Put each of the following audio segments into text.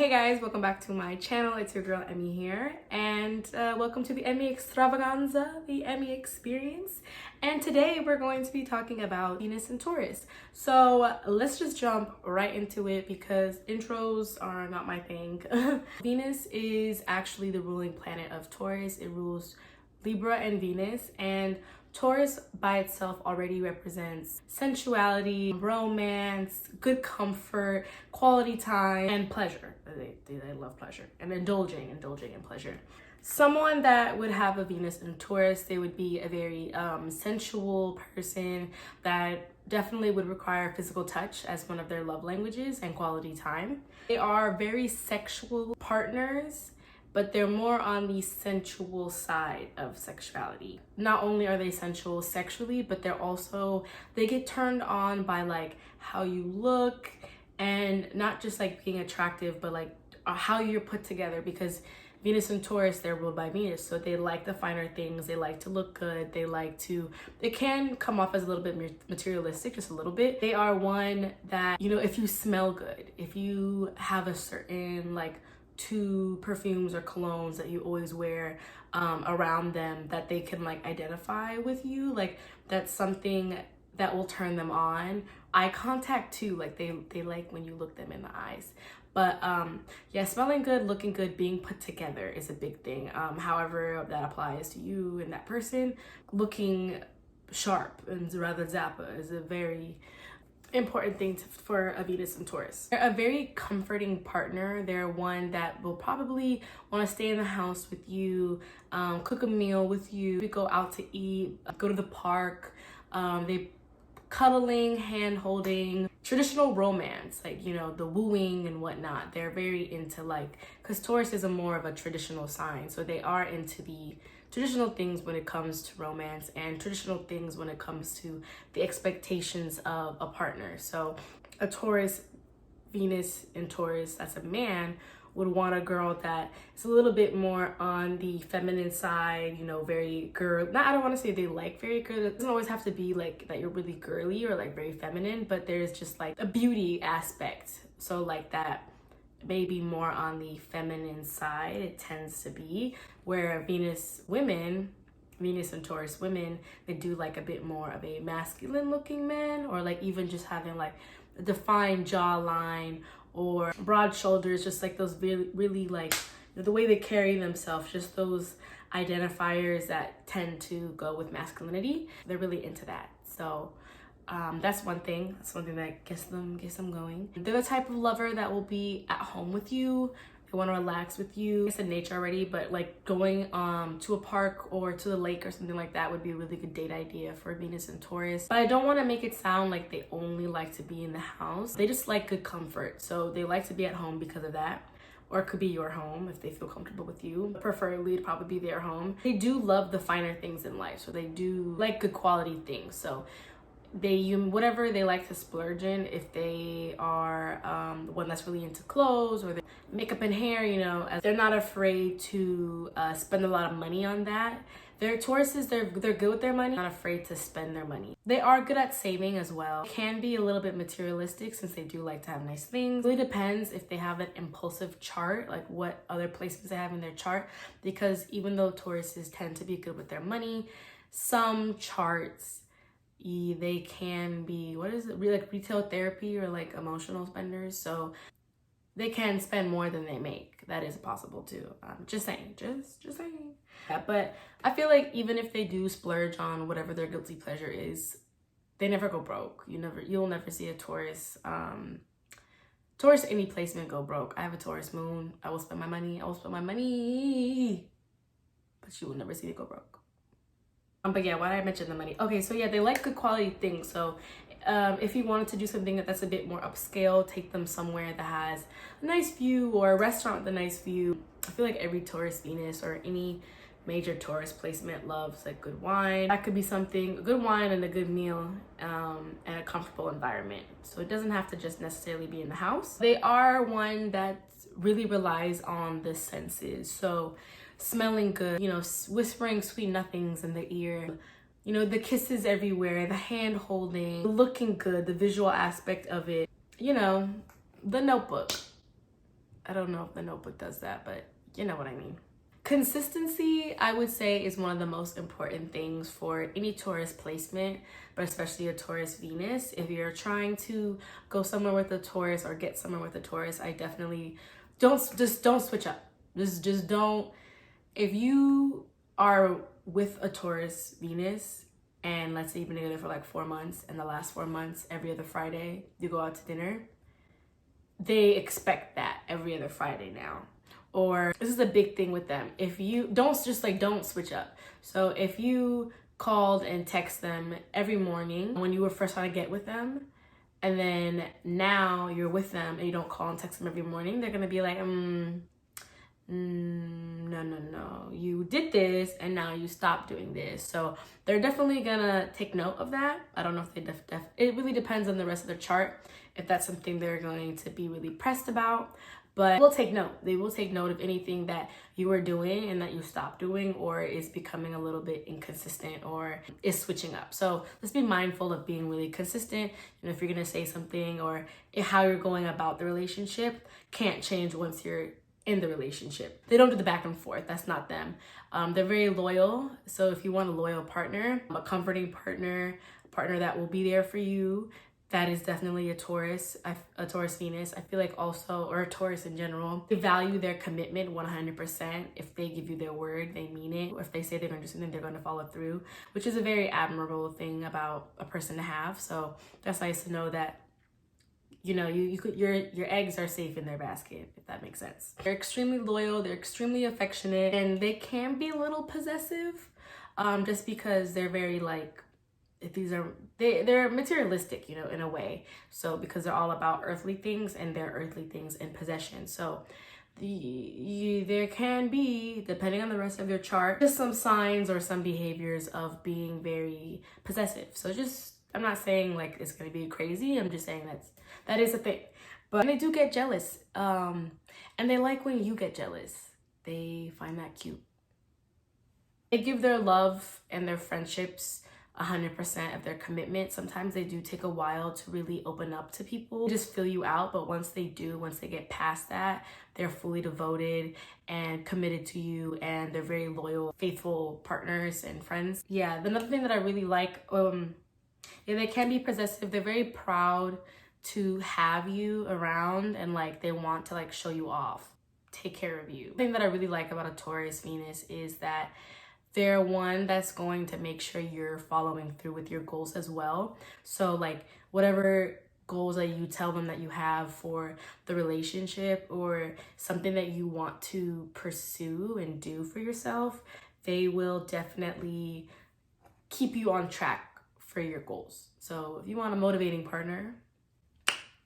Hey guys, welcome back to my channel. It's your girl Emmy here, and welcome to the Emmy extravaganza, the Emmy experience. And today we're going to be talking about Venus and Taurus. So let's just jump right into it because intros are not my thing. Venus is actually the ruling planet of Taurus. It rules Libra and Venus, and Taurus by itself already represents sensuality, romance, good comfort, quality time, and pleasure. They love pleasure and indulging in pleasure. Someone that would have a Venus in Taurus, they would be a very sensual person that definitely would require physical touch as one of their love languages and quality time. They are very sexual partners, but they're more on the sensual side of sexuality. Not only are they sensual sexually, but they get turned on by like how you look, and not just like being attractive, but like how you're put together, because Venus and Taurus, they're ruled by Venus. So they like the finer things, they like to look good, it can come off as a little bit materialistic, just a little bit. They are one that, if you smell good, if you have a certain like 2 perfumes or colognes that you always wear around them, that they can like identify with you, like that's something that will turn them on. Eye contact too, like they like when you look them in the eyes. But yeah, smelling good, looking good, being put together is a big thing. However that applies to you and that person, looking sharp and rather zappa is a very important thing for a Venus and Taurus. They're a very comforting partner. They're one that will probably want to stay in the house with you, cook a meal with you, we go out to eat, go to the park. They cuddling, hand holding, traditional romance, like the wooing and whatnot. They're very into because Taurus is more of a traditional sign, so they are into the traditional things when it comes to romance and traditional things when it comes to the expectations of a partner. So a Taurus, Venus in Taurus, that's a man, would want a girl that is a little bit more on the feminine side, very girl. I don't want to say they like very girl. It doesn't always have to be like that you're really girly or like very feminine, but there's just like a beauty aspect. So like that maybe more on the feminine side, it tends to be, where Venus and Taurus women, they do like a bit more of a masculine looking man, or like even just having like a defined jawline or broad shoulders, just like those really like the way they carry themselves, just those identifiers that tend to go with masculinity. They're really into that. So that's one thing that gets them going. They're the type of lover that will be at home with you. They want to relax with you. I said nature already, but like going to a park or to the lake or something like that would be a really good date idea for Venus and Taurus. But I don't want to make it sound like they only like to be in the house. They just like good comfort. So they like to be at home because of that. Or it could be your home if they feel comfortable with you. Preferably it'd probably be their home. They do love the finer things in life. So they do like good quality things. So whatever they like to splurge in, if they are one that's really into clothes or makeup and hair, as they're not afraid to spend a lot of money on that. They're Tauruses, they're good with their money, not afraid to spend their money. They are good at saving as well. Can be a little bit materialistic since they do like to have nice things. It really depends if they have an impulsive chart, like what other placements they have in their chart, because even though Tauruses tend to be good with their money, some charts, they can be like retail therapy or like emotional spenders, so they can spend more than they make. That is possible too. Just saying. Yeah, but I feel like even if they do splurge on whatever their guilty pleasure is, they never go broke. You'll never see a Taurus any placement go broke. I have a Taurus moon. I will spend my money, but you will never see it go broke. But yeah, why did I mention the money? Okay, so yeah, they like good quality things. So if you wanted to do something that's a bit more upscale, take them somewhere that has a nice view, or a restaurant with a nice view. I feel like every Taurus Venus or any major Taurus placement loves like good wine. That could be something, a good wine and a good meal, and a comfortable environment. So it doesn't have to just necessarily be in the house. They are one that really relies on the senses. So smelling good, whispering sweet nothings in the ear, the kisses everywhere, the hand holding, looking good, the visual aspect of it, The Notebook. I don't know if the notebook does that, but you know what I mean. Consistency, I would say, is one of the most important things for any Taurus placement, but especially a Taurus Venus. If you're trying to go somewhere with a Taurus or get somewhere with a Taurus, I definitely don't switch up. Just don't. If you are with a Taurus Venus, and let's say you've been together for like 4 months, and the last 4 months, every other Friday, you go out to dinner, they expect that every other Friday now. Or this is a big thing with them. If you don't switch up. So if you called and text them every morning when you were first trying to get with them, and then now you're with them and you don't call and text them every morning, they're gonna be like, no, you did this and now you stopped doing this. So they're definitely gonna take note of that. I don't know if they it really depends on the rest of the chart if that's something they're going to be really pressed about, but they will take note of anything that you are doing and that you stopped doing or is becoming a little bit inconsistent or is switching up. So let's be mindful of being really consistent. If you're gonna say something or how you're going about the relationship can't change once you're in the relationship. They don't do the back and forth. That's not them. They're very loyal. So if you want a loyal partner, a comforting partner, a partner that will be there for you, that is definitely a Taurus Venus. I feel like also, or a Taurus in general, they value their commitment 100%. If they give you their word, they mean it. If they say they're going to do something, they're going to follow through, which is a very admirable thing about a person to have. So that's nice to know that your eggs are safe in their basket, if that makes sense. They're extremely loyal, they're extremely affectionate, and they can be a little possessive, just because they're very they're materialistic, in a way. So because they're all about earthly things and they're earthly things in possession. So there can be, depending on the rest of your chart, just some signs or some behaviors of being very possessive. So I'm not saying like it's gonna be crazy. I'm just saying that is a thing. But they do get jealous. And they like when you get jealous. They find that cute. They give their love and their friendships 100% of their commitment. Sometimes they do take a while to really open up to people, just fill you out. But once they get past that, they're fully devoted and committed to you, and they're very loyal, faithful partners and friends. Yeah, another thing that I really like, they can be possessive. They're very proud to have you around, and they want to show you off, take care of you. The thing that I really like about a Taurus Venus is that they're one that's going to make sure you're following through with your goals as well. So whatever goals that you tell them that you have for the relationship or something that you want to pursue and do for yourself, they will definitely keep you on track for your goals. So if you want a motivating partner,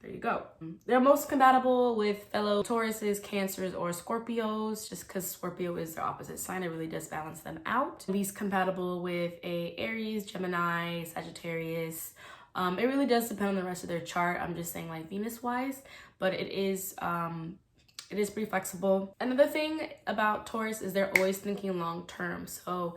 there you go. They're most compatible with fellow Tauruses, Cancers, or Scorpios, just because Scorpio is their opposite sign. It really does balance them out. Least compatible with a Aries, Gemini, Sagittarius. It really does depend on the rest of their chart. I'm just saying Venus-wise, but it is pretty flexible. Another thing about Taurus is they're always thinking long-term. So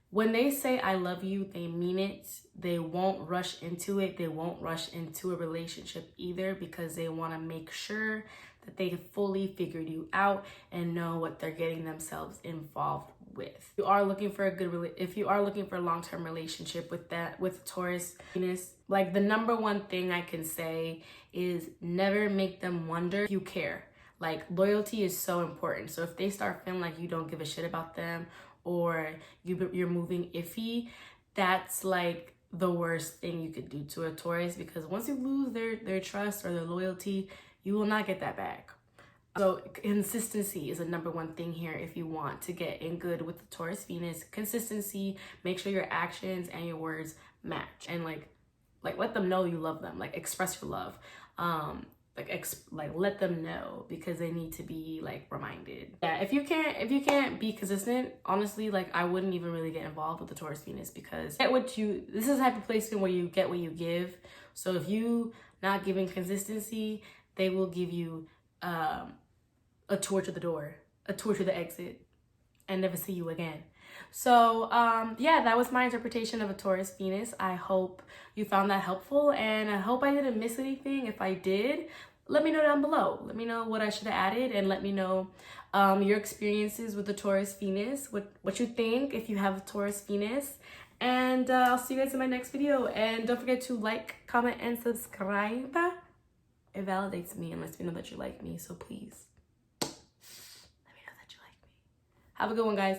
when they say I love you, they mean it. They won't rush into it. They won't rush into a relationship either, because they want to make sure that they fully figured you out and know what they're getting themselves involved with. If you are looking for a long-term relationship with Taurus Venus, the number one thing I can say is never make them wonder if you care. Loyalty is so important. So if they start feeling like you don't give a shit about them, or you're moving iffy, that's the worst thing you could do to a Taurus, because once you lose their trust or their loyalty, you will not get that back. So consistency is the number one thing here if you want to get in good with the Taurus Venus. Consistency, make sure your actions and your words match, and let them know you love them, express your love. Let them know, because they need to be reminded. Yeah, if you can't be consistent, honestly, I wouldn't even really get involved with the Taurus Venus, because this is the type of placement where you get what you give. So if you not giving consistency, they will give you a tour to the door, a tour to the exit, and never see you again. So yeah, that was my interpretation of a Taurus Venus. I hope you found that helpful, and I hope I didn't miss anything. If I did, let me know down below. Let me know what I should have added, and let me know your experiences with the Taurus Venus, what you think if you have a Taurus Venus. And I'll see you guys in my next video. And don't forget to like, comment, and subscribe. It validates me and lets me know that you like me. So please, let me know that you like me. Have a good one, guys.